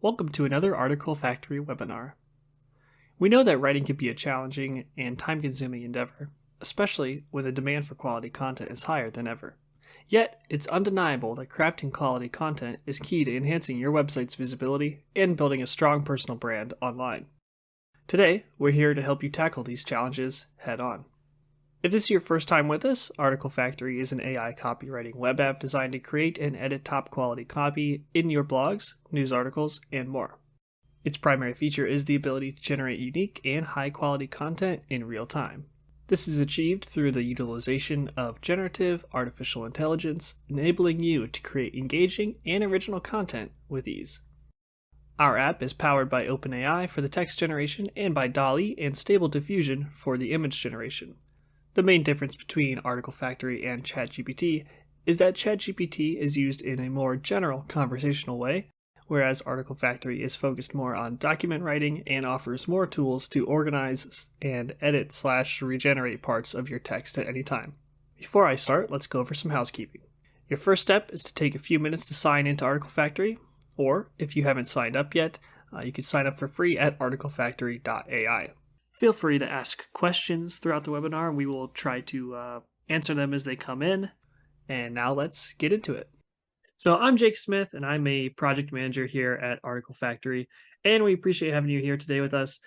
Welcome to another Article Factory webinar. We know that writing can be a challenging and time-consuming endeavor, especially when the demand for quality content is higher than ever. Yet, it's undeniable that crafting quality content is key to enhancing your website's visibility and building a strong personal brand online. Today, we're here to help you tackle these challenges head-on. If this is your first time with us, Article Factory is an AI copywriting web app designed to create and edit top-quality copy in your blogs, news articles, and more. Its primary feature is the ability to generate unique and high-quality content in real time. This is achieved through the utilization of generative artificial intelligence, enabling you to create engaging and original content with ease. Our app is powered by OpenAI for the text generation and by DALL-E and Stable Diffusion for the image generation. The main difference between Article Factory and ChatGPT is that ChatGPT is used in a more general conversational way, whereas Article Factory is focused more on document writing and offers more tools to organize and edit/regenerate parts of your text at any time. Before I start, let's go over some housekeeping. Your first step is to take a few minutes to sign into Article Factory, or if you haven't signed up yet, you can sign up for free at articlefactory.ai. Feel free to ask questions throughout the webinar, and we will try to answer them as they come in. And now let's get into it. So I'm Jake Smith, and I'm a project manager here at Article Factory, and we appreciate having you here today with us.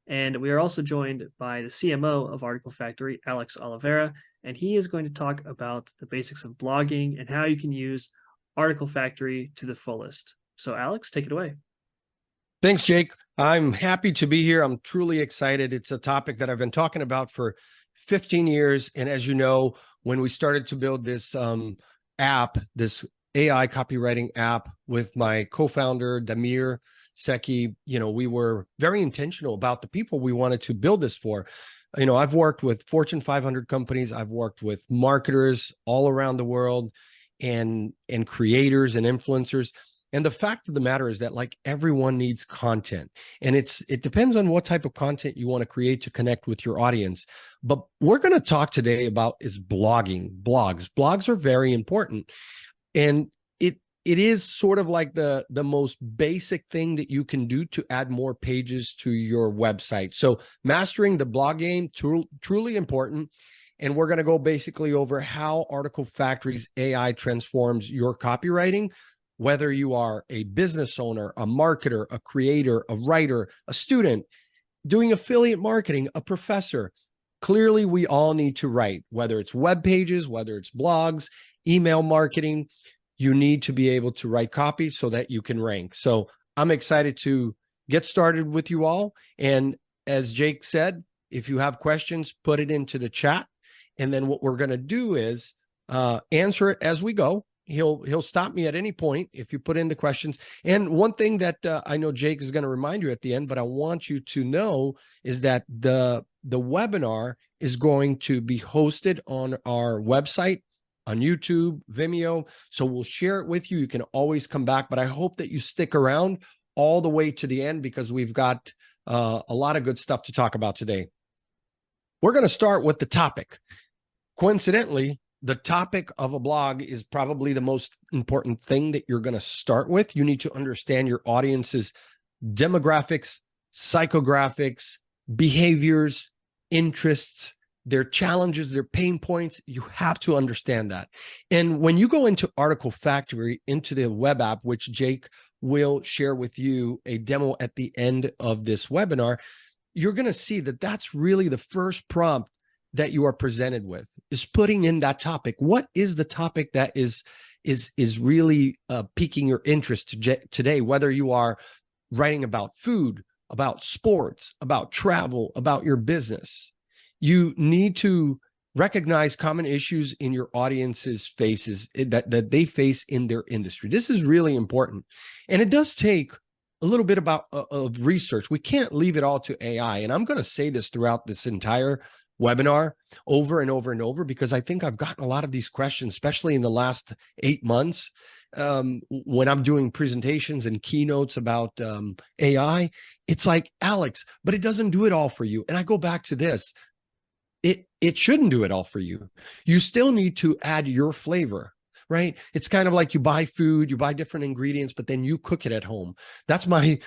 And we are also joined by the CMO of Article Factory, Alex Oliveira, and he is going to talk about the basics of blogging and how you can use Article Factory to the fullest. So Alex, take it away. Thanks, Jake. I'm happy to be here. I'm truly excited. It's a topic that I've been talking about for 15 years. And as you know, when we started to build this app, this AI copywriting app with my co-founder, Damir Seki, we were very intentional about the people we wanted to build this for. I've worked with Fortune 500 companies. I've worked with marketers all around the world and creators and influencers. And the fact of the matter is that everyone needs content, and it depends on what type of content you want to create to connect with your audience. But we're going to talk today about is blogging, blogs. Blogs are very important. And it is sort of like the most basic thing that you can do to add more pages to your website. So mastering the blog game, truly important. And we're going to go basically over how Article Factory's AI transforms your copywriting, whether you are a business owner, a marketer, a creator, a writer, a student, doing affiliate marketing, a professor. Clearly, we all need to write, whether it's web pages, whether it's blogs, email marketing. You need to be able to write copy so that you can rank. So I'm excited to get started with you all. And as Jake said, if you have questions, put it into the chat. And then what we're going to do is answer it as we go. He'll stop me at any point if you put in the questions. And one thing that I know Jake is going to remind you at the end, but I want you to know is that the webinar is going to be hosted on our website, on YouTube, Vimeo. So we'll share it with you. You can always come back, but I hope that you stick around all the way to the end because we've got a lot of good stuff to talk about today. We're going to start with the topic. Coincidentally, the topic of a blog is probably the most important thing that you're going to start with. You need to understand your audience's demographics, psychographics, behaviors, interests, their challenges, their pain points. You have to understand that. And when you go into Article Factory, into the web app, which Jake will share with you a demo at the end of this webinar, you're going to see that that's really the first prompt that you are presented with, is putting in that topic. What is the topic that is really piquing your interest today, whether you are writing about food, about sports, about travel, about your business? You need to recognize common issues in your audience's faces that they face in their industry. This is really important. And it does take a little bit of research. We can't leave it all to AI. And I'm going to say this throughout this entire webinar over and over and over, because I think I've gotten a lot of these questions, especially in the last 8 months, when I'm doing presentations and keynotes about AI. It's like, Alex, but it doesn't do it all for you. And I go back to this. It shouldn't do it all for you. You still need to add your flavor. right? It's kind of like you buy food, you buy different ingredients, but then you cook it at home. That's my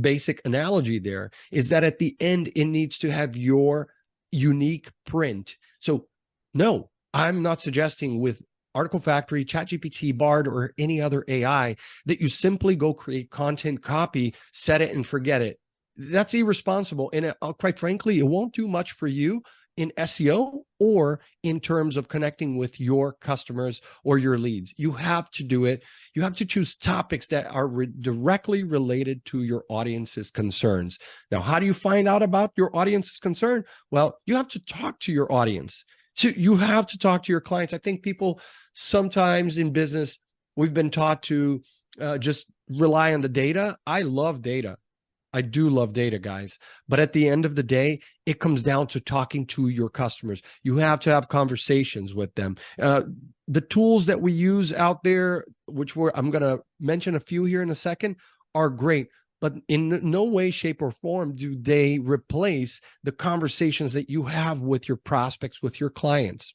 basic analogy there, is that at the end, it needs to have your unique print. So no, I'm not suggesting with Article Factory, ChatGPT, Bard, or any other AI that you simply go create content, copy, set it, and forget it. That's irresponsible. And quite frankly, it won't do much for you in SEO or in terms of connecting with your customers or your leads. You have to do it. You have to choose topics that are directly related to your audience's concerns. Now, how do you find out about your audience's concern? Well, you have to talk to your audience. So you have to talk to your clients. I think people sometimes in business, we've been taught to just rely on the data. I love data. I do love data, guys. But at the end of the day, it comes down to talking to your customers. You have to have conversations with them. The tools that we use out there, I'm going to mention a few here in a second, are great. But in no way, shape, or form do they replace the conversations that you have with your prospects, with your clients.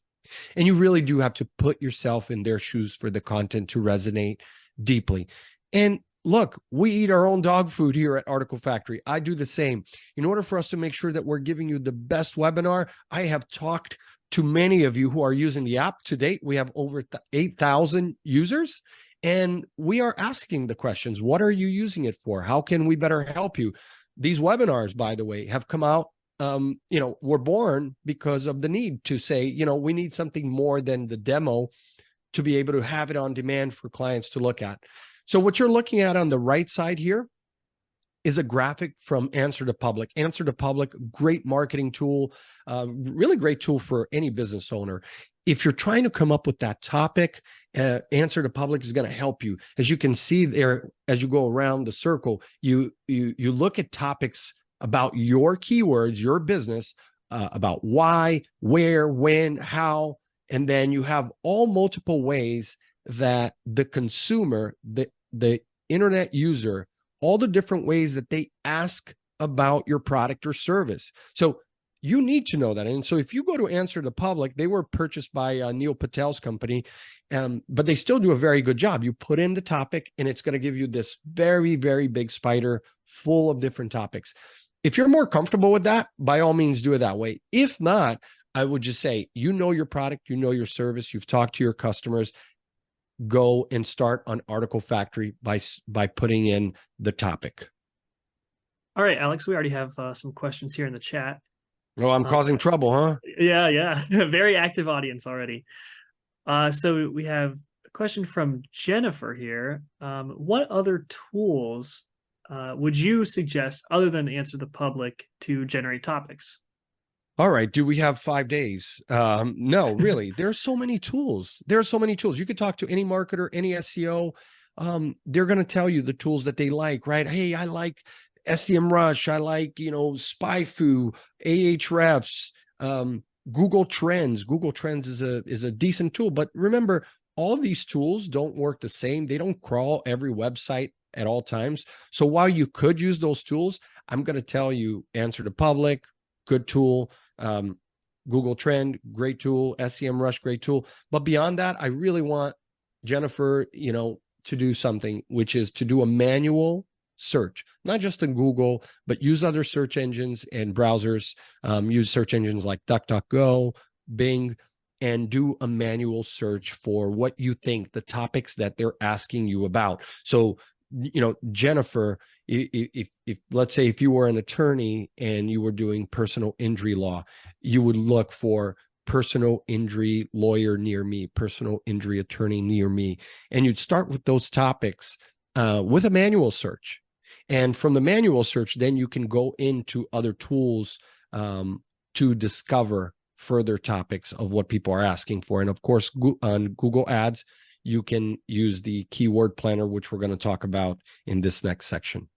And you really do have to put yourself in their shoes for the content to resonate deeply. And look, we eat our own dog food here at Article Factory. I do the same. In order for us to make sure that we're giving you the best webinar, I have talked to many of you who are using the app. To date, we have over 8,000 users. And we are asking the questions. What are you using it for? How can we better help you? These webinars, by the way, have come out, were born because of the need to say, we need something more than the demo to be able to have it on demand for clients to look at. So what you're looking at on the right side here is a graphic from Answer to Public. Answer to Public, great marketing tool, really great tool for any business owner. If you're trying to come up with that topic, Answer to Public is going to help you. As you can see there, as you go around the circle, you look at topics about your keywords, your business, about why, where, when, how, and then you have all multiple ways that the consumer, the internet user, all the different ways that they ask about your product or service. So you need to know that. And so if you go to Answer to Public, they were purchased by Neil Patel's company, but they still do a very good job. You put in the topic and it's going to give you this very, very big spider full of different topics. If you're more comfortable with that, by all means, do it that way. If not, I would just say, you know your product, you know your service, you've talked to your customers, go and start on Article Factory by putting in the topic. All right, Alex, we already have some questions here in the chat. Oh, I'm causing trouble, huh? Yeah. Very active audience already. So we have a question from Jennifer here. What other tools would you suggest other than Answer the Public to generate topics? All right. Do we have 5 days? No, really. There are so many tools. There are so many tools. You could talk to any marketer, any SEO. They're going to tell you the tools that they like, right? Hey, I like SEMrush. I like, SpyFu, Ahrefs, Google Trends. Google Trends is a decent tool. But remember, all these tools don't work the same. They don't crawl every website at all times. So while you could use those tools, I'm going to tell you Answer to Public, good tool. Google Trend, great tool. SEMrush, great tool. But beyond that, I really want Jennifer, to do something, which is to do a manual search, not just in Google, but use other search engines and browsers. Use search engines like DuckDuckGo, Bing, and do a manual search for what you think the topics that they're asking you about. So, Jennifer, if let's say if you were an attorney and you were doing personal injury law, you would look for personal injury lawyer near me, personal injury attorney near me, and you'd start with those topics with a manual search. And from the manual search, then you can go into other tools to discover further topics of what people are asking for. And of course, on Google Ads, you can use the keyword planner, which we're going to talk about in this next section.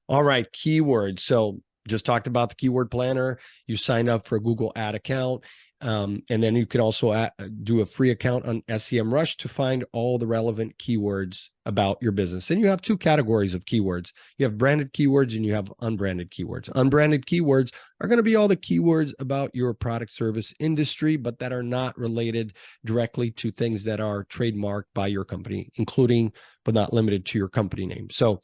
All right, keywords. So just talked about the keyword planner. You sign up for a Google ad account. And then you can also do a free account on SEMrush to find all the relevant keywords about your business. And you have two categories of keywords. You have branded keywords and you have unbranded keywords. Unbranded keywords are going to be all the keywords about your product, service, industry, but that are not related directly to things that are trademarked by your company, including but not limited to your company name. So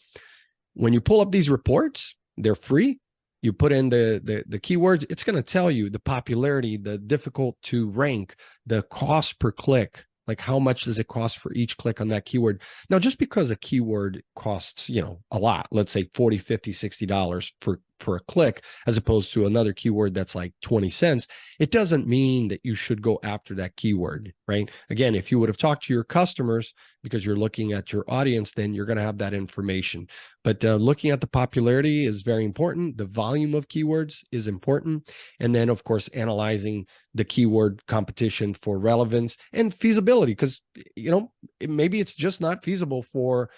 when you pull up these reports, they're free. You put in the keywords, it's going to tell you the popularity, the difficult to rank, the cost per click, like how much does it cost for each click on that keyword. Now, just because a keyword costs, a lot, let's say 40, 50, $60 for a click, as opposed to another keyword that's like 20 cents, it doesn't mean that you should go after that keyword, right? Again, if you would have talked to your customers because you're looking at your audience, then you're going to have that information. But looking at the popularity is very important. The volume of keywords is important. And then, of course, analyzing the keyword competition for relevance and feasibility, because, maybe it's just not feasible for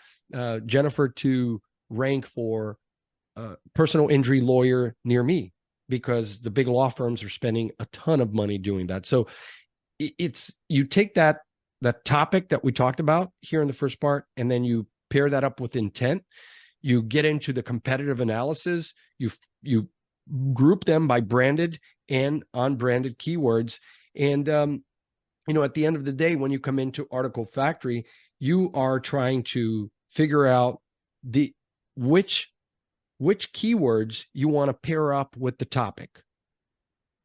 Jennifer to rank for personal injury lawyer near me, because the big law firms are spending a ton of money doing that. So you take that topic that we talked about here in the first part, and then you pair that up with intent. You get into the competitive analysis. You group them by branded and unbranded keywords. And, at the end of the day, when you come into Article Factory, you are trying to figure out which keywords you want to pair up with the topic.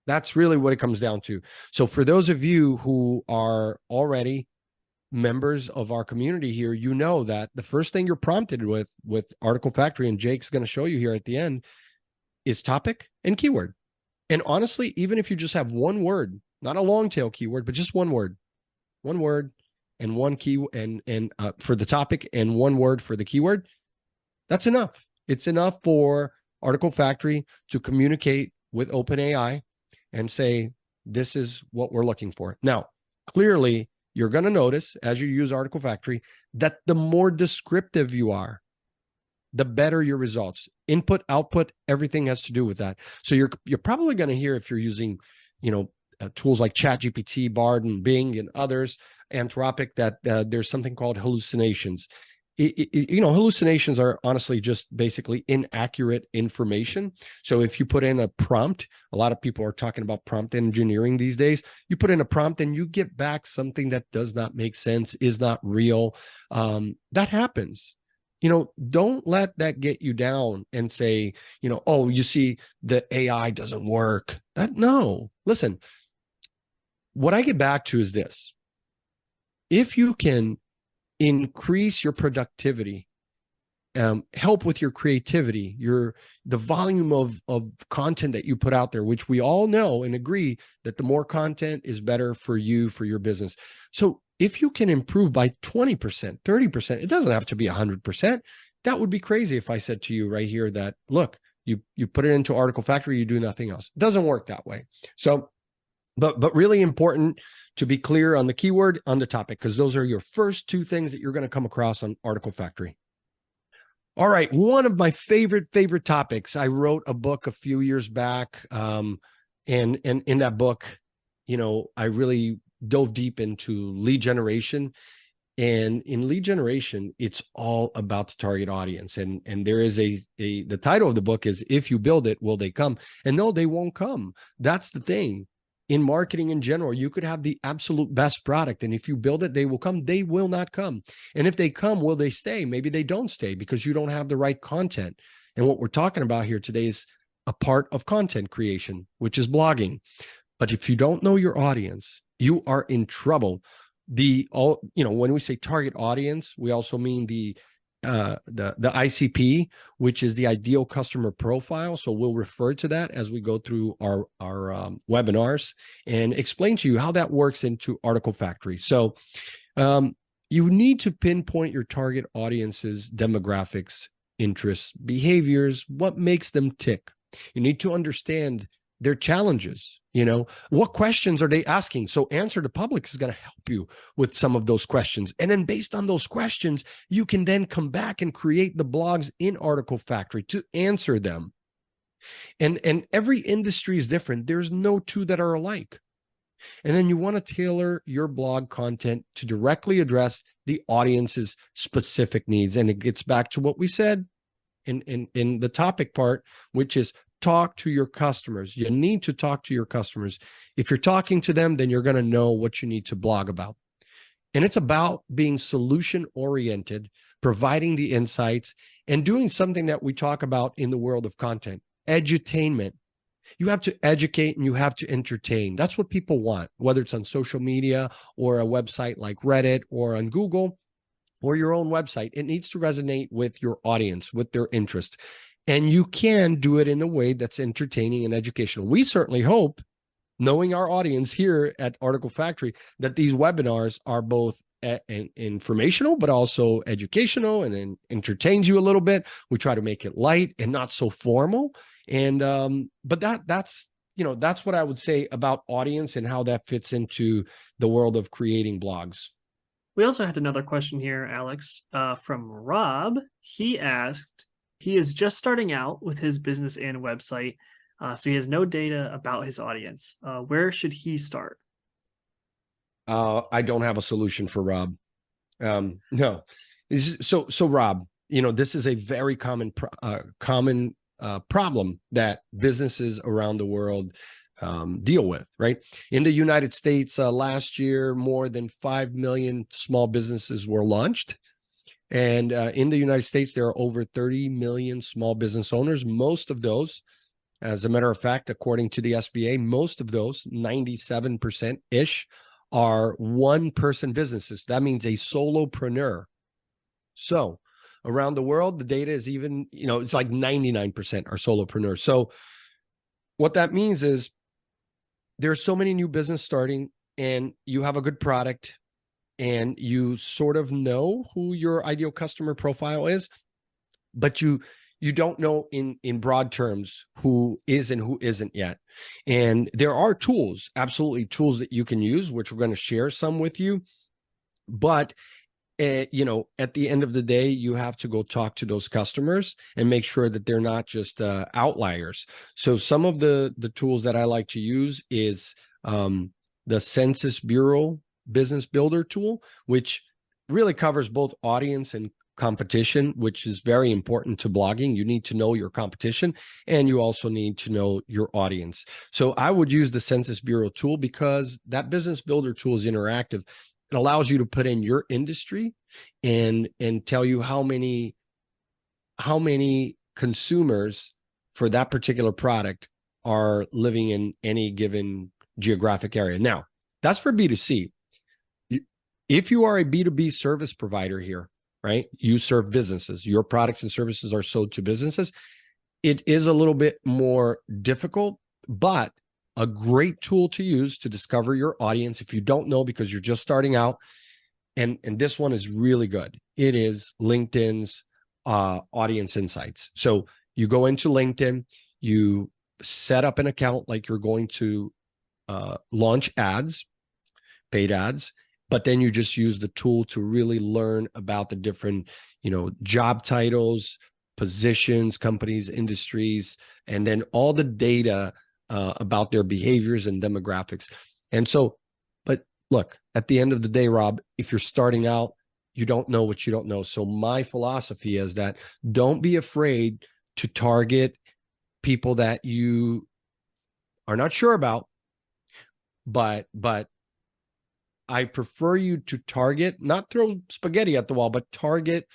That's really what it comes down to. So for those of you who are already members of our community here, you know that the first thing you're prompted with Article Factory, and Jake's going to show you here at the end, is topic and keyword. And honestly, even if you just have one word, not a long tail keyword, but just one word and one key and for the topic and one word for the keyword, that's enough. It's enough for Article Factory to communicate with OpenAI and say, this is what we're looking for. Now, clearly, you're going to notice as you use Article Factory that the more descriptive you are, the better your results. Input, output, everything has to do with that. So you're probably going to hear, if you're using, tools like ChatGPT, Bard, and Bing, and others, Anthropic, that there's something called hallucinations. Hallucinations are honestly just basically inaccurate information. So if you put in a prompt, a lot of people are talking about prompt engineering these days. You put in a prompt and you get back something that does not make sense, is not real. That happens. Don't let that get you down and say, oh, you see, the AI doesn't work. No, listen, what I get back to is this. If you can increase your productivity, help with your creativity, the volume of content that you put out there, which we all know and agree that the more content is better for you, for your business. So if you can improve by 20%, 30%, it doesn't have to be 100%. That would be crazy if I said to you right here that, look, you put it into Article Factory, you do nothing else. It doesn't work that way. So, but really important to be clear on the keyword, on the topic, because those are your first two things that you're going to come across on Article Factory. All right, one of my favorite topics. I wrote a book a few years back, and in that book, I really dove deep into lead generation. And in lead generation, it's all about the target audience. And there is the title of the book is "If You Build It, Will They Come?" And no, they won't come. That's the thing. In marketing in general, you could have the absolute best product, and if you build it, they will come. They will not come. And if they come, will they stay? Maybe they don't stay because you don't have the right content. And what we're talking about here today is a part of content creation, which is blogging. But if you don't know your audience, you are in trouble. When we say target audience, we also mean the ICP, which is the ideal customer profile. So we'll refer to that as we go through our webinars and explain to you how that works into Article Factory. So you need to pinpoint your target audience's demographics, interests, behaviors, what makes them tick. You need to understand their challenges. What questions are they asking? So Answer the Public is going to help you with some of those questions. And then based on those questions, you can then come back and create the blogs in Article Factory to answer them. And every industry is different. There's no two that are alike. And then you want to tailor your blog content to directly address the audience's specific needs. And it gets back to what we said in the topic part, which is talk to your customers. You need to talk to your customers. If you're talking to them, then you're going to know what you need to blog about. And it's about being solution oriented, providing the insights, and doing something that we talk about in the world of content, edutainment. You have to educate and you have to entertain. That's what people want, whether it's on social media or a website like Reddit or on Google or your own website. It needs to resonate with your audience, with their interest. And you can do it in a way that's entertaining and educational. We certainly hope, knowing our audience here at Article Factory, that these webinars are both informational, but also educational and entertains you a little bit. We try to make it light and not so formal. And but that's that's what I would say about audience and how that fits into the world of creating blogs. We also had another question here, Alex, from Rob. He asked, he is just starting out with his business and website, so he has no data about his audience. Where should he start? I don't have a solution for Rob. No. So Rob, this is a very common problem that businesses around the world deal with, right? In the United States, last year, more than 5 million small businesses were launched. And in the United States, there are over 30 million small business owners. Most of those, as a matter of fact, according to the SBA, most of those, 97%-ish, are one-person businesses. That means a solopreneur. So around the world, the data is even, it's like 99% are solopreneurs. So what that means is there's so many new business starting, and you have a good product, and you sort of know who your ideal customer profile is, but you don't know in broad terms who is and who isn't yet. And there are tools, absolutely tools that you can use, which we're going to share some with you. But at the end of the day, you have to go talk to those customers and make sure that they're not just outliers. So some of the tools that I like to use is the Census Bureau Business Builder tool, which really covers both audience and competition, which is very important to blogging. You need to know your competition, and you also need to know your audience. So I would use the Census Bureau tool because that business builder tool is interactive. It allows you to put in your industry and tell you how many consumers for that particular product are living in any given geographic area. Now, that's for B2C. If you are a B2B service provider here, right? You serve businesses. Your products and services are sold to businesses. It is a little bit more difficult, but a great tool to use to discover your audience if you don't know because you're just starting out. And this one is really good. It is LinkedIn's Audience Insights. So you go into LinkedIn, you set up an account like you're going to launch ads, paid ads, but then you just use the tool to really learn about the different, job titles, positions, companies, industries, and then all the data about their behaviors and demographics. And so, but look, at the end of the day, Rob, if you're starting out, you don't know what you don't know. So my philosophy is that don't be afraid to target people that you are not sure about, but I prefer you to target, not throw spaghetti at the wall, but target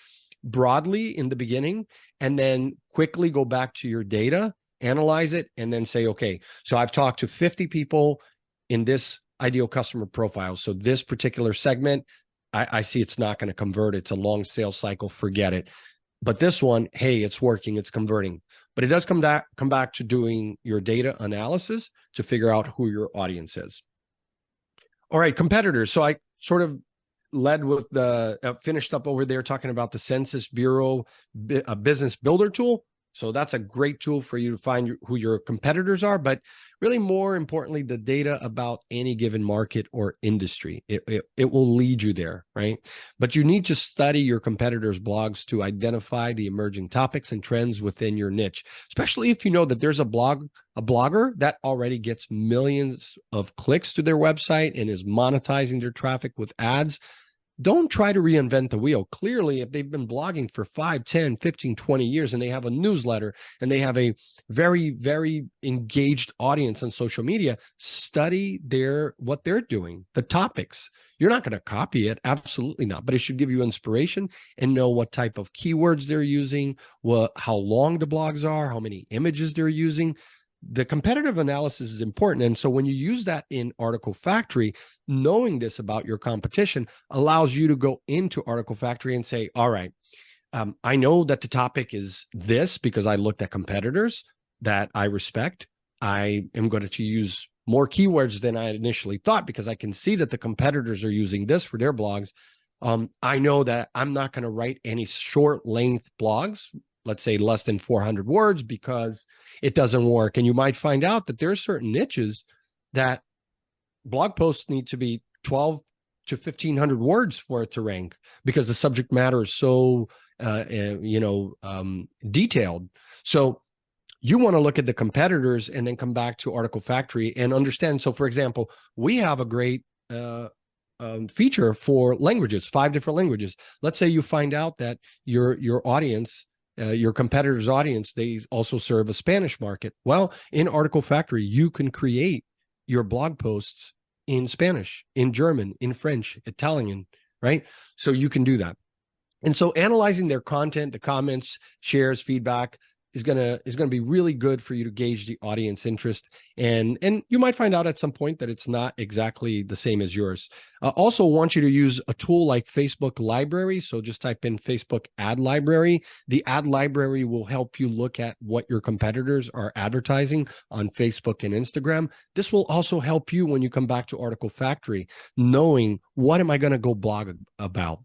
broadly in the beginning and then quickly go back to your data, analyze it, and then say, okay, so I've talked to 50 people in this ideal customer profile. So this particular segment, I see it's not going to convert. It's a long sales cycle. Forget it. But this one, hey, it's working. It's converting. But it does come back to doing your data analysis to figure out who your audience is. All right, competitors. So I sort of led with the finished up over there talking about the Census Bureau Business Builder tool. So that's a great tool for you to find who your competitors are, but really more importantly, the data about any given market or industry. It will lead you there, right? But you need to study your competitors' blogs to identify the emerging topics and trends within your niche, especially if you know that there's a blogger that already gets millions of clicks to their website and is monetizing their traffic with ads. Don't try to reinvent the wheel. Clearly, if they've been blogging for 5, 10, 15, 20 years and they have a newsletter and they have a very, very engaged audience on social media, study what they're doing, the topics. You're not going to copy it. Absolutely not. But it should give you inspiration and know what type of keywords they're using, how long the blogs are, how many images they're using. The competitive analysis is important. And so when you use that in Article Factory, knowing this about your competition allows you to go into Article Factory and say, all right, I know that the topic is this because I looked at competitors that I respect. I am going to use more keywords than I initially thought because I can see that the competitors are using this for their blogs. I know that I'm not going to write any short length blogs, let's say less than 400 words, because it doesn't work. And you might find out that there are certain niches that blog posts need to be 12 to 1500 words for it to rank because the subject matter is so detailed. So you want to look at the competitors and then come back to Article Factory and understand. So for example, we have a great feature for languages, 5 different languages. Let's say you find out that your audience, your competitor's audience, they also serve a Spanish market. Well, in Article Factory, you can create your blog posts in Spanish, in German, in French, Italian, right? So you can do that. And so analyzing their content, the comments, shares, feedback is gonna be really good for you to gauge the audience interest. And you might find out at some point that it's not exactly the same as yours. Also want you to use a tool like Facebook Library. So just type in Facebook Ad Library. The Ad Library will help you look at what your competitors are advertising on Facebook and Instagram. This will also help you when you come back to Article Factory, knowing what am I going to go blog about.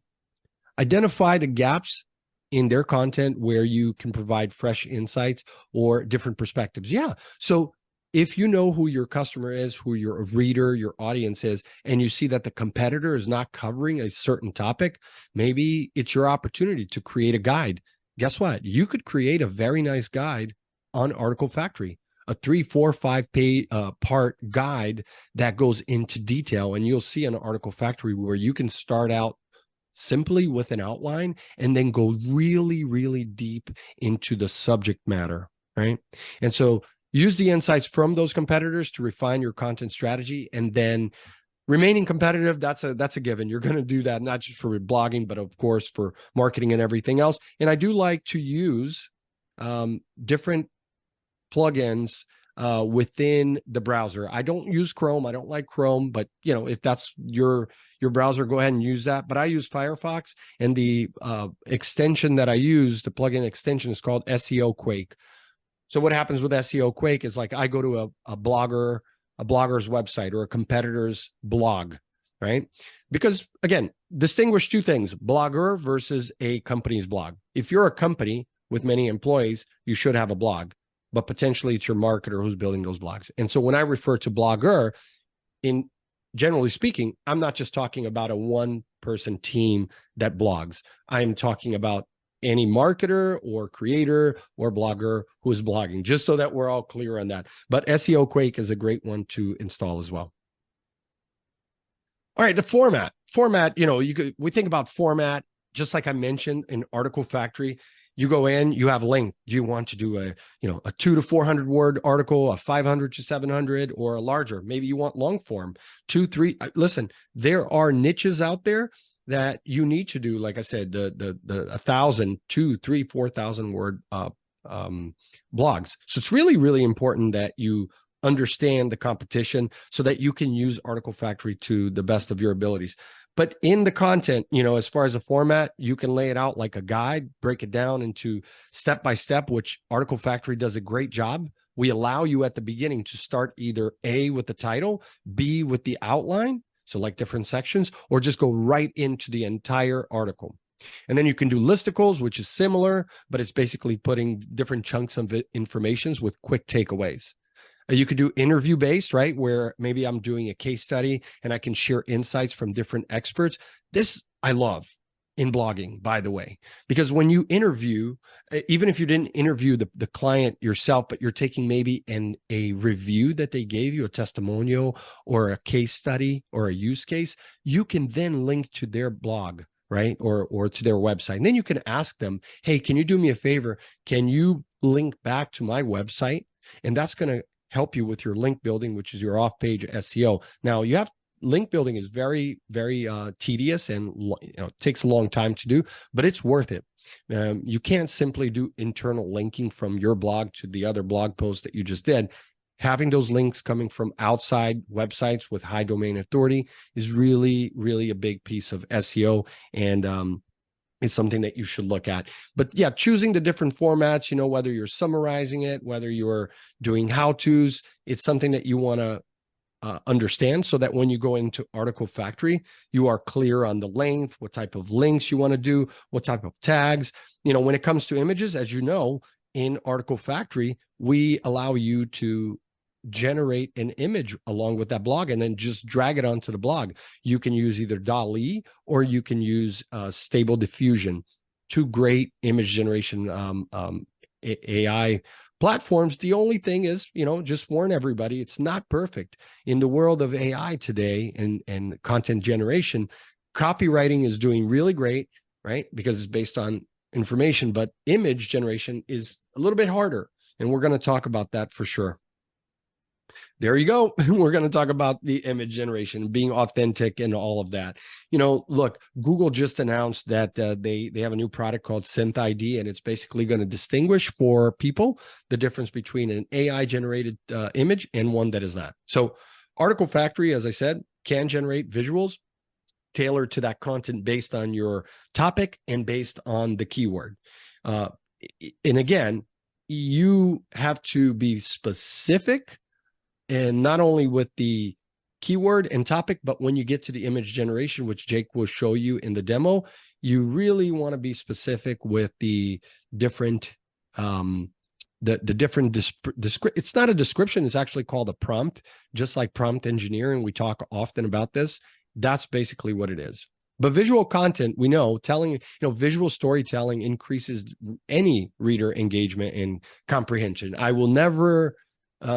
Identify the gaps in their content where you can provide fresh insights or different perspectives. Yeah. So if you know who your customer is, who your reader, your audience is, and you see that the competitor is not covering a certain topic, maybe it's your opportunity to create a guide. Guess what? You could create a very nice guide on Article Factory, a 3, 4, 5 page part guide that goes into detail. And you'll see an Article Factory where you can start out simply with an outline and then go really, really deep into the subject matter, right? And so use the insights from those competitors to refine your content strategy, and then remaining competitive, that's a given. You're going to do that not just for blogging, but of course for marketing and everything else. And I do like to use different plugins within the browser. I don't use Chrome. I don't like Chrome, but if that's your browser, go ahead and use that. But I use Firefox, and the extension that I use, the plugin extension, is called SEO Quake. So what happens with SEO Quake is, like, I go to a blogger's website or a competitor's blog, right? Because again, distinguish two things: blogger versus a company's blog. If you're a company with many employees, you should have a blog, but potentially it's your marketer who's building those blogs. And so when I refer to blogger, in generally speaking, I'm not just talking about a one-person team that blogs. I'm talking about any marketer or creator or blogger who is blogging, just so that we're all clear on that. But SEO Quake is a great one to install as well. All right, the format, we think about format, just like I mentioned in Article Factory. You go in, you have length. Do you want to do a 2 to 400 word article, a 500 to 700, or a larger? Maybe you want long form, 2, 3. Listen, there are niches out there that you need to do, like I said, the 1,000, 2, 3, 4,000 word blogs. So it's really, really important that you understand the competition so that you can use Article Factory to the best of your abilities. But in the content, as far as a format, you can lay it out like a guide, break it down into step by step, which Article Factory does a great job. We allow you at the beginning to start either A, with the title, B, with the outline, so like different sections, or just go right into the entire article. And then you can do listicles, which is similar, but it's basically putting different chunks of informations with quick takeaways. You could do interview based, right? Where maybe I'm doing a case study and I can share insights from different experts. This I love in blogging, by the way, because when you interview, even if you didn't interview the client yourself, but you're taking maybe a review that they gave you, a testimonial or a case study or a use case, you can then link to their blog, right? Or to their website. And then you can ask them, hey, can you do me a favor? Can you link back to my website? And that's going to help you with your link building, which is your off-page SEO. Now, you have link building is very, very tedious and it takes a long time to do, but it's worth it. You can't simply do internal linking from your blog to the other blog post that you just did. Having those links coming from outside websites with high domain authority is really, really a big piece of SEO, and it's something that you should look at. But yeah, choosing the different formats, whether you're summarizing it, whether you're doing how-tos, it's something that you want to understand so that when you go into Article Factory, you are clear on the length, what type of links you want to do, what type of tags. When it comes to images, as you know, in Article Factory, we allow you to generate an image along with that blog and then just drag it onto the blog. You can use either DALL-E or you can use Stable Diffusion, two great image generation AI platforms. The only thing is, just warn everybody, it's not perfect. In the world of AI today and content generation, copywriting is doing really great, right? Because it's based on information, but image generation is a little bit harder. And we're going to talk about that for sure. There you go. We're going to talk about the image generation, being authentic and all of that. Look, Google just announced that they have a new product called Synth ID, and it's basically going to distinguish for people the difference between an AI generated image and one that is not. So Article Factory, as I said, can generate visuals tailored to that content based on your topic and based on the keyword. And again, you have to be specific, and not only with the keyword and topic, but when you get to the image generation, which Jake will show you in the demo, you really want to be specific with the different, it's not a description, it's actually called a prompt, just like prompt engineering. We talk often about this. That's basically what it is. But visual content, we know, visual storytelling increases any reader engagement and comprehension. I will never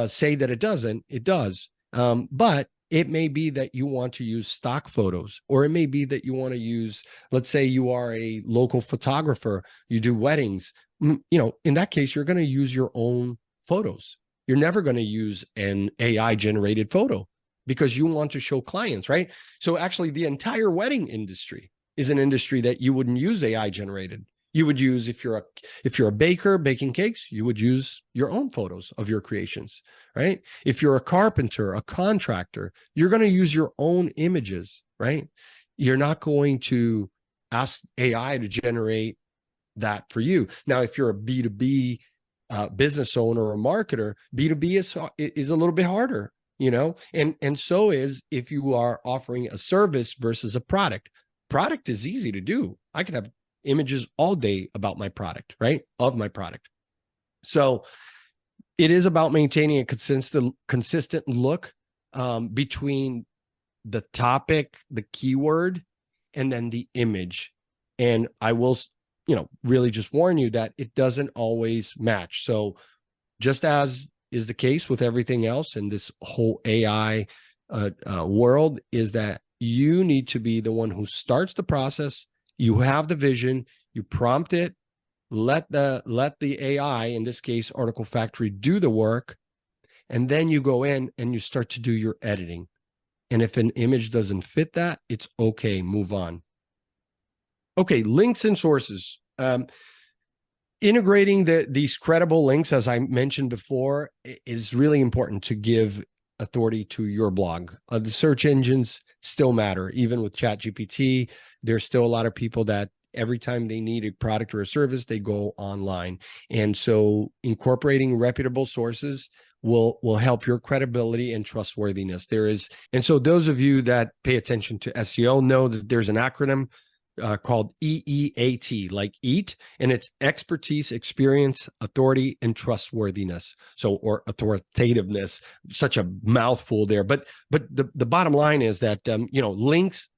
say that it doesn't. It does. But it may be that you want to use stock photos, or it may be that you want to use, let's say you are a local photographer, you do weddings. In that case, you're going to use your own photos. You're never going to use an AI generated photo because you want to show clients, right? So actually the entire wedding industry is an industry that you wouldn't use AI generated. You would use, if you're a baker baking cakes, you would use your own photos of your creations, right? If you're a carpenter, a contractor, you're going to use your own images, right? You're not going to ask AI to generate that for you. Now, if you're a B2B business owner or a marketer, B2B is a little bit harder, and so is if you are offering a service versus a product. Product is easy to do. I could have images all day about my product, right? Of my product. So it is about maintaining a consistent look between the topic, the keyword, and then the image. And I will, really just warn you that it doesn't always match. So just as is the case with everything else in this whole AI world, is that you need to be the one who starts the process. You have the vision, you prompt it, let the AI, in this case, Article Factory, do the work, and then you go in and you start to do your editing. And if an image doesn't fit that, it's okay, move on. Okay, links and sources. Integrating these credible links, as I mentioned before, is really important to give authority to your blog. The search engines still matter. Even with ChatGPT, there's still a lot of people that every time they need a product or a service, they go online. And so incorporating reputable sources will help your credibility and trustworthiness. And so those of you that pay attention to SEO know that there's an acronym called EEAT, like eat, and it's expertise, experience, authority, and trustworthiness. So, or authoritativeness, such a mouthful there. But the bottom line is that links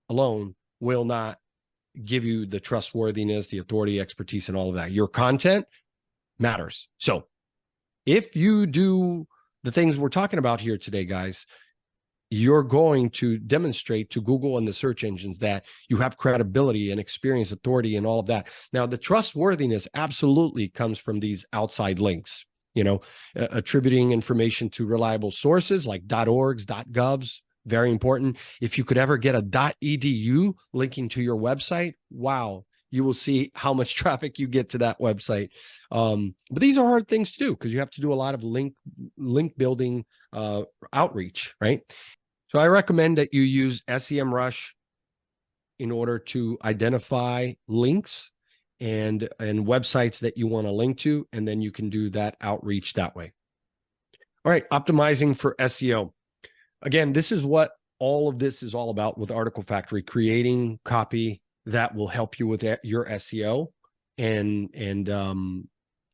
alone will not give you the trustworthiness, the authority, expertise, and all of that. Your content matters. So if you do the things we're talking about here today, guys, you're going to demonstrate to Google and the search engines that you have credibility and experience, authority, and all of that. Now, the trustworthiness absolutely comes from these outside links, attributing information to reliable sources like .orgs, .govs, very important. If you could ever get a .edu linking to your website, wow, you will see how much traffic you get to that website. But these are hard things to do because you have to do a lot of link building outreach, right? So I recommend that you use SEMrush in order to identify links and websites that you want to link to, and then you can do that outreach that way. All right, optimizing for SEO. Again, this is what all of this is all about with Article Factory, creating copy that will help you with your SEO and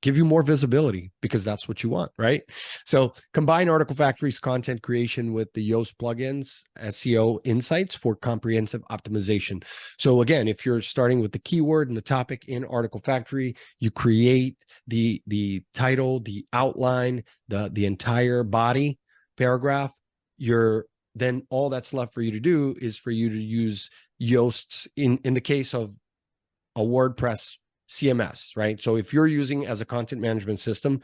give you more visibility, because that's what you want, right? So combine Article Factory's content creation with the Yoast plugins, SEO insights for comprehensive optimization. So again, if you're starting with the keyword and the topic in Article Factory, you create the title, the outline, the entire body paragraph. Then all that's left for you to do is for you to use Yoast's in the case of a WordPress CMS, right? So if you're using as a content management system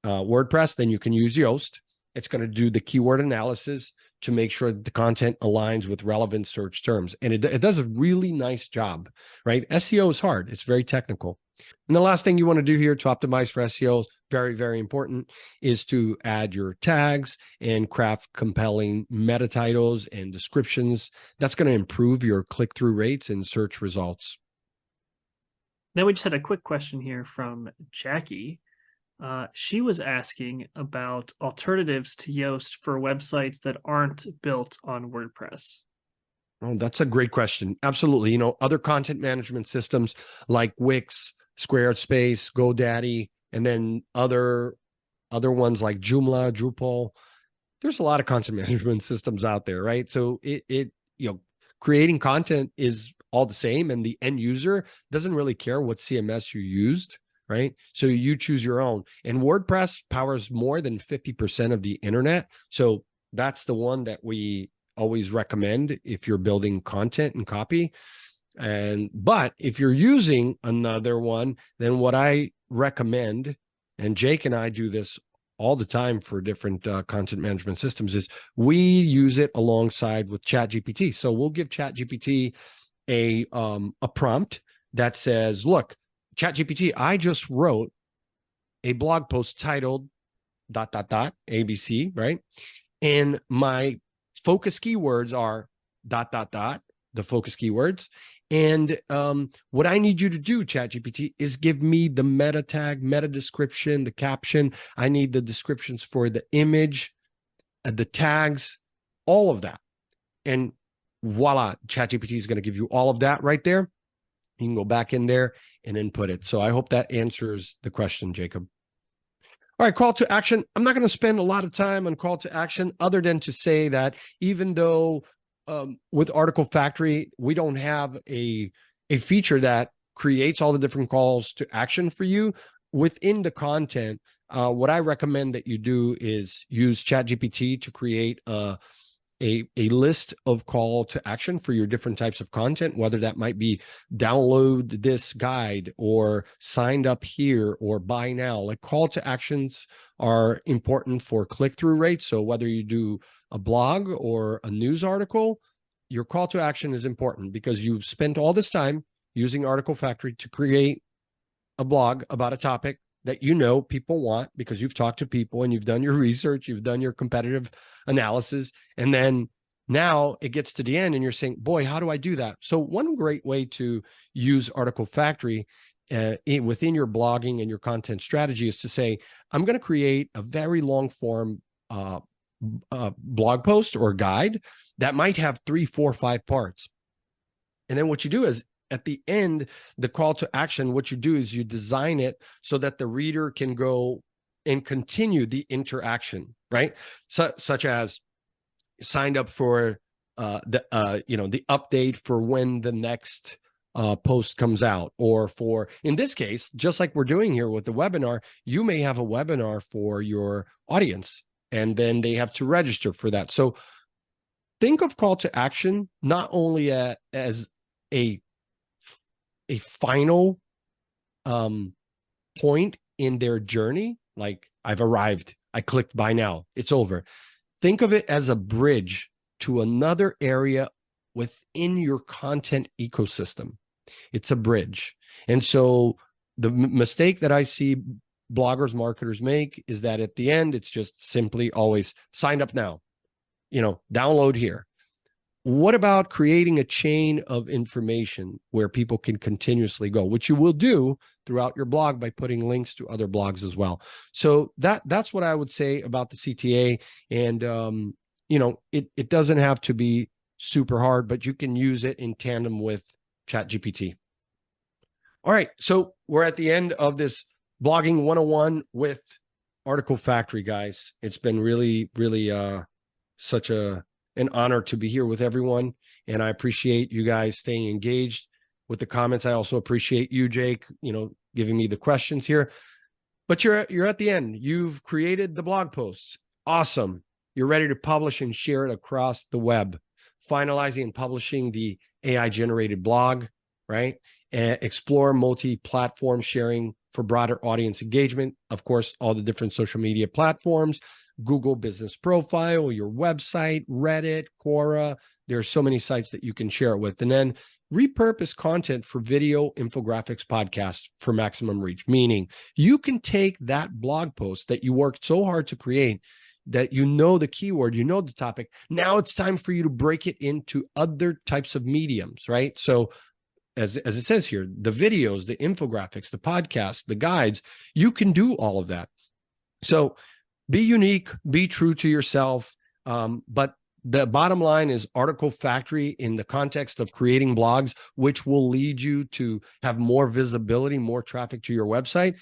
WordPress, then you can use Yoast. It's going to do the keyword analysis to make sure that the content aligns with relevant search terms. And it does a really nice job, right? SEO is hard. It's very technical. And the last thing you want to do here to optimize for SEO, very, very important, is to add your tags and craft compelling meta titles and descriptions. That's going to improve your click-through rates and search results. Then we just had a quick question here from Jackie. She was asking about alternatives to Yoast for websites that aren't built on WordPress. Oh, that's a great question. Absolutely. Other content management systems like Wix, Squarespace, GoDaddy, and then other ones like Joomla, Drupal. There's a lot of content management systems out there, right? So creating content is all the same, and the end user doesn't really care what CMS you used, right? So you choose your own. And WordPress powers more than 50% of the internet. So that's the one that we always recommend if you're building content and copy. But if you're using another one, then what I recommend, and Jake and I do this all the time for different content management systems, is we use it alongside with ChatGPT. So we'll give ChatGPT a prompt that says, look, ChatGPT, I just wrote a blog post titled ... ABC, right? And my focus keywords are ... the focus keywords. And what I need you to do, ChatGPT, is give me the meta tag, meta description, the caption. I need the descriptions for the image, the tags, all of that. And voila, ChatGPT is going to give you all of that right there. You can go back in there and input it. So I hope that answers the question, Jacob. All right, call to action. I'm not going to spend a lot of time on call to action other than to say that even though with Article Factory, we don't have a feature that creates all the different calls to action for you within the content, what I recommend that you do is use ChatGPT to create a list of call to action for your different types of content, whether that might be download this guide or signed up here or buy now. Like, call to actions are important for click-through rates. So whether you do a blog or a news article, your call to action is important because you've spent all this time using Article Factory to create a blog about a topic that people want because you've talked to people and you've done your research, you've done your competitive analysis, and then now it gets to the end and you're saying, boy, how do I do that? So one great way to use Article Factory within your blogging and your content strategy is to say, I'm going to create a very long form blog post or guide that might have 3, 4, 5 parts. And then what you do is at the end, the call to action, what you do is you design it so that the reader can go and continue the interaction, right? Such as signed up for the update for when the next post comes out, or for, in this case, just like we're doing here with the webinar, you may have a webinar for your audience, and then they have to register for that. So think of call to action not only as a final point in their journey, like I've arrived, I clicked buy now, it's over. Think of it as a bridge to another area within your content ecosystem. It's a bridge. And so the mistake that I see bloggers, marketers make is that at the end, it's just simply always sign up now, download here. What about creating a chain of information where people can continuously go, which you will do throughout your blog by putting links to other blogs as well. So that's what I would say about the CTA. And, it doesn't have to be super hard, but you can use it in tandem with ChatGPT. All right. So we're at the end of this blogging 101 with Article Factory, guys. It's been really, really such an honor to be here with everyone. And I appreciate you guys staying engaged with the comments. I also appreciate you, Jake, giving me the questions here. But you're at the end. You've created the blog posts. Awesome. You're ready to publish and share it across the web. Finalizing and publishing the AI-generated blog, right? And explore multi-platform sharing for broader audience engagement. Of course, all the different social media platforms, Google Business Profile, your website, Reddit, Quora. There are so many sites that you can share it with. And then repurpose content for video, infographics, podcasts for maximum reach. Meaning you can take that blog post that you worked so hard to create, that the keyword, the topic. Now it's time for you to break it into other types of mediums, right? So as it says here, the videos, the infographics, the podcasts, the guides, you can do all of that. So be unique, be true to yourself. But the bottom line is Article Factory in the context of creating blogs, which will lead you to have more visibility, more traffic to your website.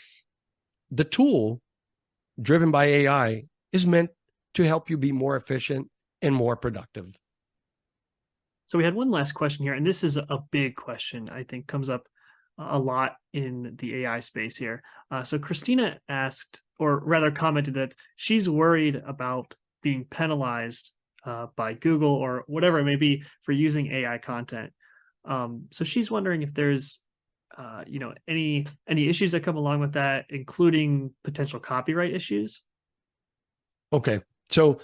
The tool driven by AI is meant to help you be more efficient and more productive. So we had one last question here, and this is a big question, I think comes up a lot in the AI space here. So Christina asked, or rather commented, that she's worried about being penalized by Google or whatever it may be for using AI content. So she's wondering if there's any issues that come along with that, including potential copyright issues. Okay, so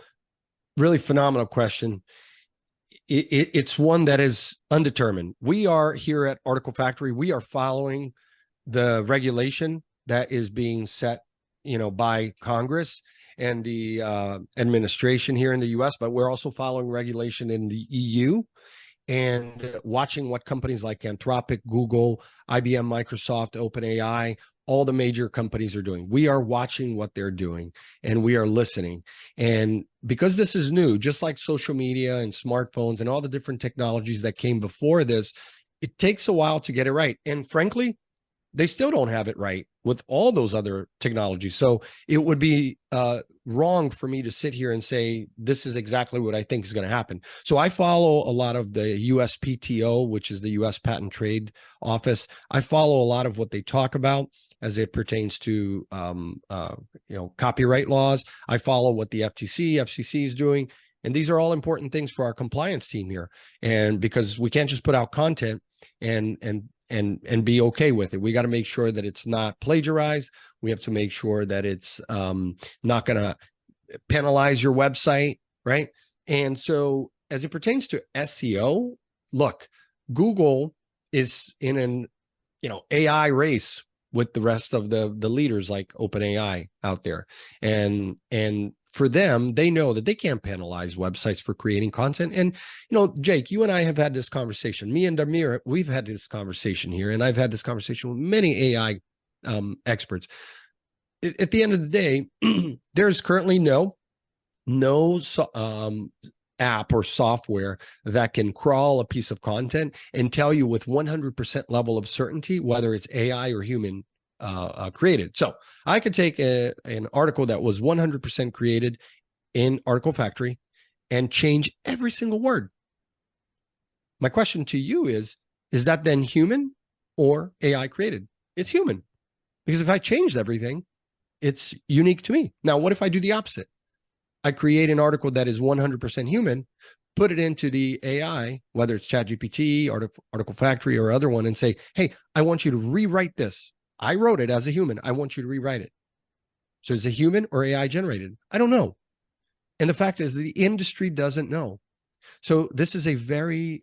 really phenomenal question. It's one that is undetermined. We are here at Article Factory. We are following the regulation that is being set, by Congress and the administration here in the US, but we're also following regulation in the EU and watching what companies like Anthropic, Google, IBM, Microsoft, OpenAI, all the major companies are doing. We are watching what they're doing and we are listening. And because this is new, just like social media and smartphones and all the different technologies that came before this, it takes a while to get it right. And frankly, they still don't have it right with all those other technologies. So it would be wrong for me to sit here and say, this is exactly what I think is going to happen. So I follow a lot of the USPTO, which is the US Patent Trade Office. I follow a lot of what they talk about as it pertains to copyright laws. I follow what the FCC is doing. And these are all important things for our compliance team here. And because we can't just put out content and be okay with it. We got to make sure that it's not plagiarized. We have to make sure that it's not going to penalize your website, right? And so as it pertains to SEO, look, Google is in an AI race with the rest of the leaders like OpenAI out there. And for them, they know that they can't penalize websites for creating content. And, Jake, you and I have had this conversation. Me and Damir, we've had this conversation here, and I've had this conversation with many AI experts. At the end of the day, there's currently no app or software that can crawl a piece of content and tell you with 100% level of certainty whether it's AI or human created. So I could take an article that was 100% created in Article Factory and change every single word. My question to you is that then human or AI created? It's human, because if I changed everything, it's unique to me. Now, what if I do the opposite? I create an article that is 100% human, put it into the AI, whether it's ChatGPT, Article Factory, or other one, and say, hey, I want you to rewrite this. I wrote it as a human. I want you to rewrite it. So is it human or AI generated? I don't know. And the fact is, the industry doesn't know. So this is a very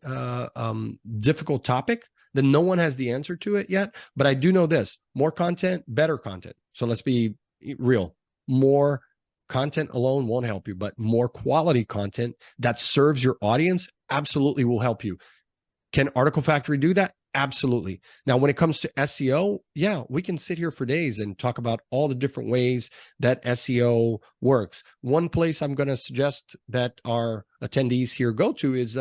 difficult topic that no one has the answer to it yet. But I do know this: more content, better content. So let's be real. More content alone won't help you, but more quality content that serves your audience absolutely will help you. Can Article Factory do that? Absolutely. Now, when it comes to SEO, yeah, we can sit here for days and talk about all the different ways that SEO works. One place I'm going to suggest that our attendees here go to is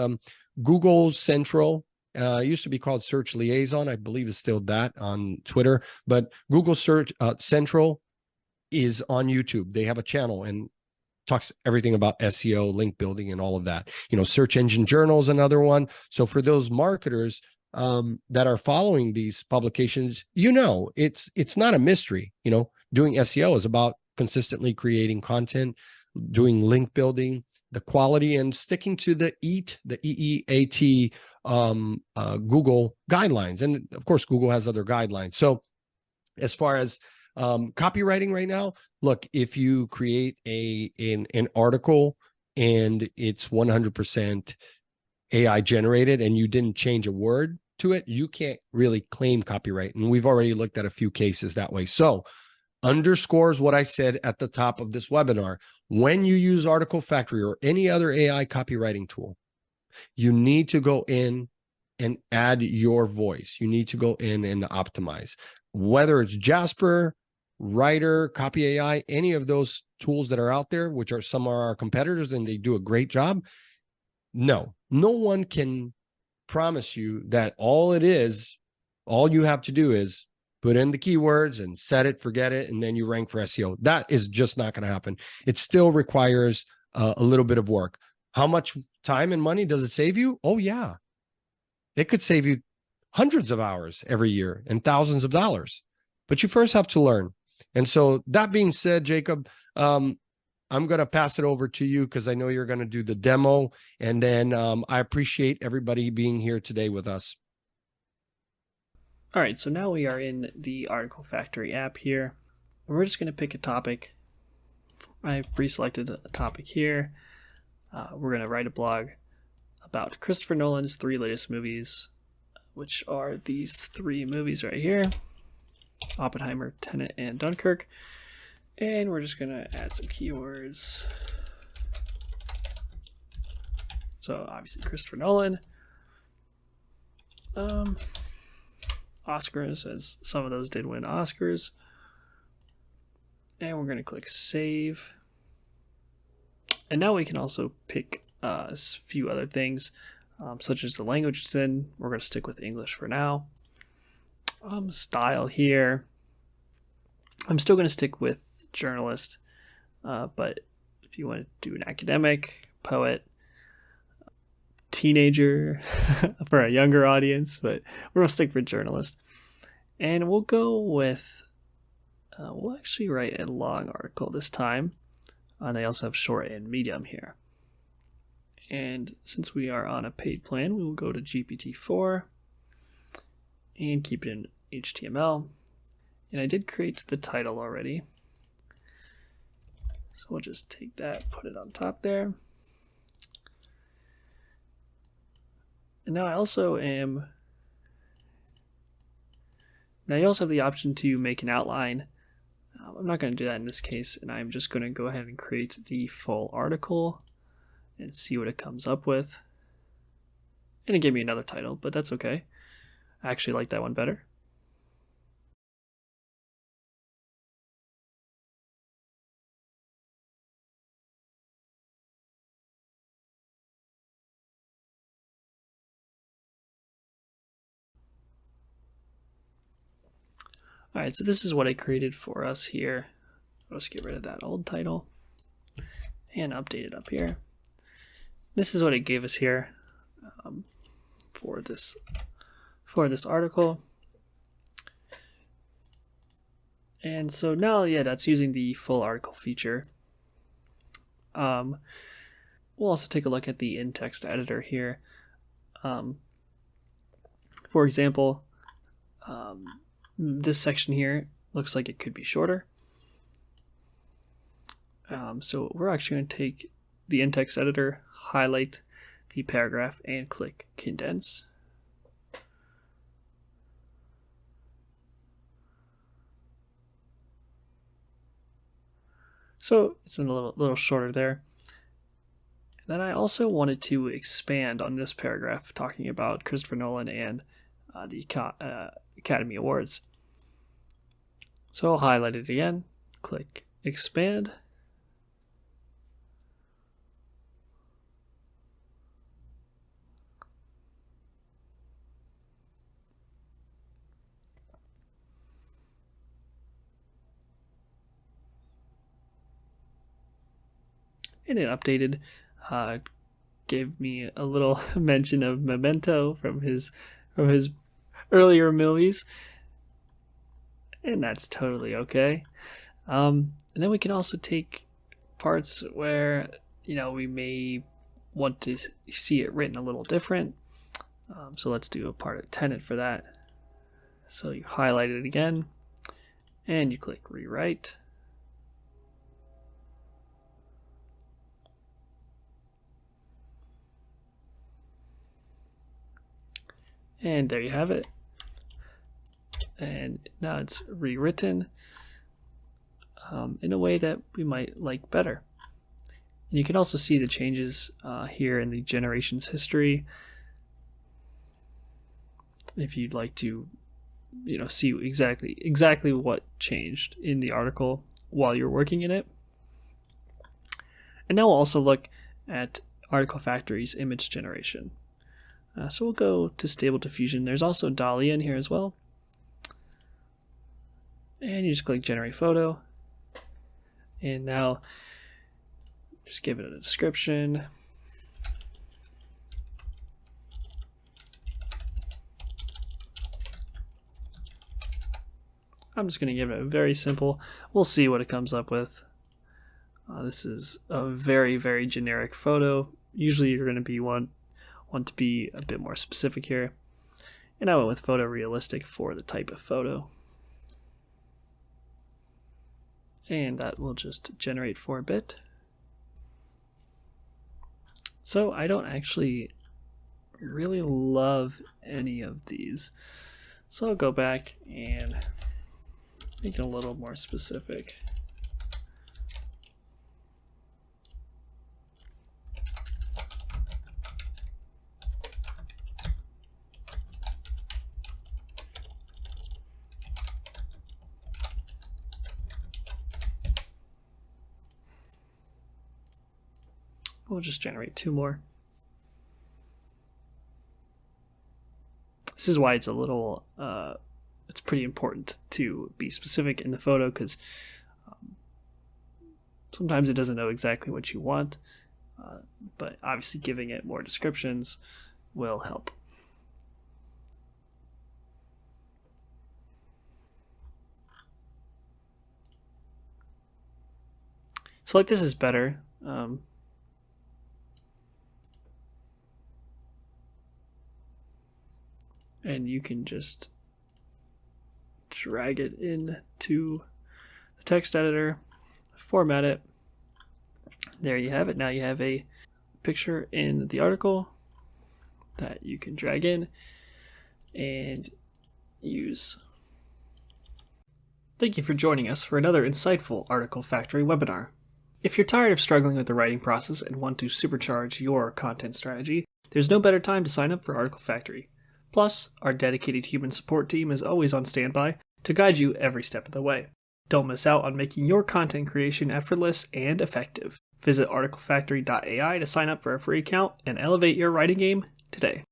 Google Central. It used to be called Search Liaison. I believe it's still that on Twitter, but Google Search Central is on YouTube. They have a channel and talks everything about SEO, link building, and all of that. Search Engine Journal is another one. So for those marketers that are following these publications, it's not a mystery. Doing SEO is about consistently creating content, doing link building, the quality, and sticking to the EEAT Google guidelines. And of course, Google has other guidelines. So as far as copywriting right now, look, if you create an article and it's 100% AI generated and you didn't change a word to it, you can't really claim copyright. And we've already looked at a few cases that way. So underscores what I said at the top of this webinar. When you use Article Factory or any other AI copywriting tool, you need to go in and add your voice. You need to go in and optimize. Whether it's Jasper, Writer, Copy AI, any of those tools that are out there, which are some are our competitors and they do a great job. No one can promise you that all you have to do is put in the keywords and set it, forget it, and then you rank for SEO. That is just not going to happen. It still requires a little bit of work. How much time and money does it save you? Oh, yeah. It could save you hundreds of hours every year and thousands of dollars. But you first have to learn. And so that being said, Jacob, I'm going to pass it over to you because I know you're going to do the demo. And then I appreciate everybody being here today with us. All right, so now we are in the Article Factory app here. We're just going to pick a topic. I've pre-selected a topic here. We're going to write a blog about Christopher Nolan's 3 latest movies, which are these 3 movies right here: Oppenheimer, Tenet, and Dunkirk. And we're just going to add some keywords. So obviously Christopher Nolan. Oscars, as some of those did win Oscars. And we're going to click save. And now we can also pick a few other things, such as the language it's in. We're going to stick with English for now. Style here. I'm still going to stick with journalist, but if you want to do an academic, poet, teenager for a younger audience, but we're going to stick for journalist. And we'll go with, we'll actually write a long article this time. They also have short and medium here. And since we are on a paid plan, we will go to GPT-4 and keep it in HTML. And I did create the title already. So we'll just take that, put it on top there. And now you also have the option to make an outline. I'm not going to do that in this case, and I'm just going to go ahead and create the full article and see what it comes up with. And it gave me another title, but that's okay. I actually like that one better. All right, so this is what I created for us here. I'll just get rid of that old title and update it up here. This is what it gave us here for this article. And so now, yeah, that's using the full article feature. We'll also take a look at the in-text editor here. For example, this section here looks like it could be shorter. So we're actually going to take the in-text editor, highlight the paragraph, and click Condense. So it's a little shorter there. Then I also wanted to expand on this paragraph talking about Christopher Nolan and the Academy Awards. So I'll highlight it again, click Expand. And it updated, gave me a little mention of Memento from his earlier movies, and that's totally okay. And then we can also take parts where we may want to see it written a little different. So let's do a part of Tenet for that. So you highlight it again, and you click Rewrite. And there you have it. And now it's rewritten in a way that we might like better. And you can also see the changes here in the generations history. If you'd like to, see exactly what changed in the article while you're working in it. And now we'll also look at Article Factory's image generation. So we'll go to Stable Diffusion. There's also DALL-E in here as well. And you just click Generate Photo. And now just give it a description. I'm just going to give it a very simple. We'll see what it comes up with. This is a very, very generic photo. Usually you're going to want to be a bit more specific here. And I went with photorealistic for the type of photo. And that will just generate for a bit. So I don't actually really love any of these. So I'll go back and make it a little more specific. We'll just generate 2 more. This is why it's a little, it's pretty important to be specific in the photo, because sometimes it doesn't know exactly what you want, but obviously giving it more descriptions will help. So like this is better. And you can just drag it into the text editor, format it. There you have it. Now you have a picture in the article that you can drag in and use. Thank you for joining us for another insightful Article Factory webinar. If you're tired of struggling with the writing process and want to supercharge your content strategy, there's no better time to sign up for Article Factory. Plus, our dedicated human support team is always on standby to guide you every step of the way. Don't miss out on making your content creation effortless and effective. Visit articlefactory.ai to sign up for a free account and elevate your writing game today.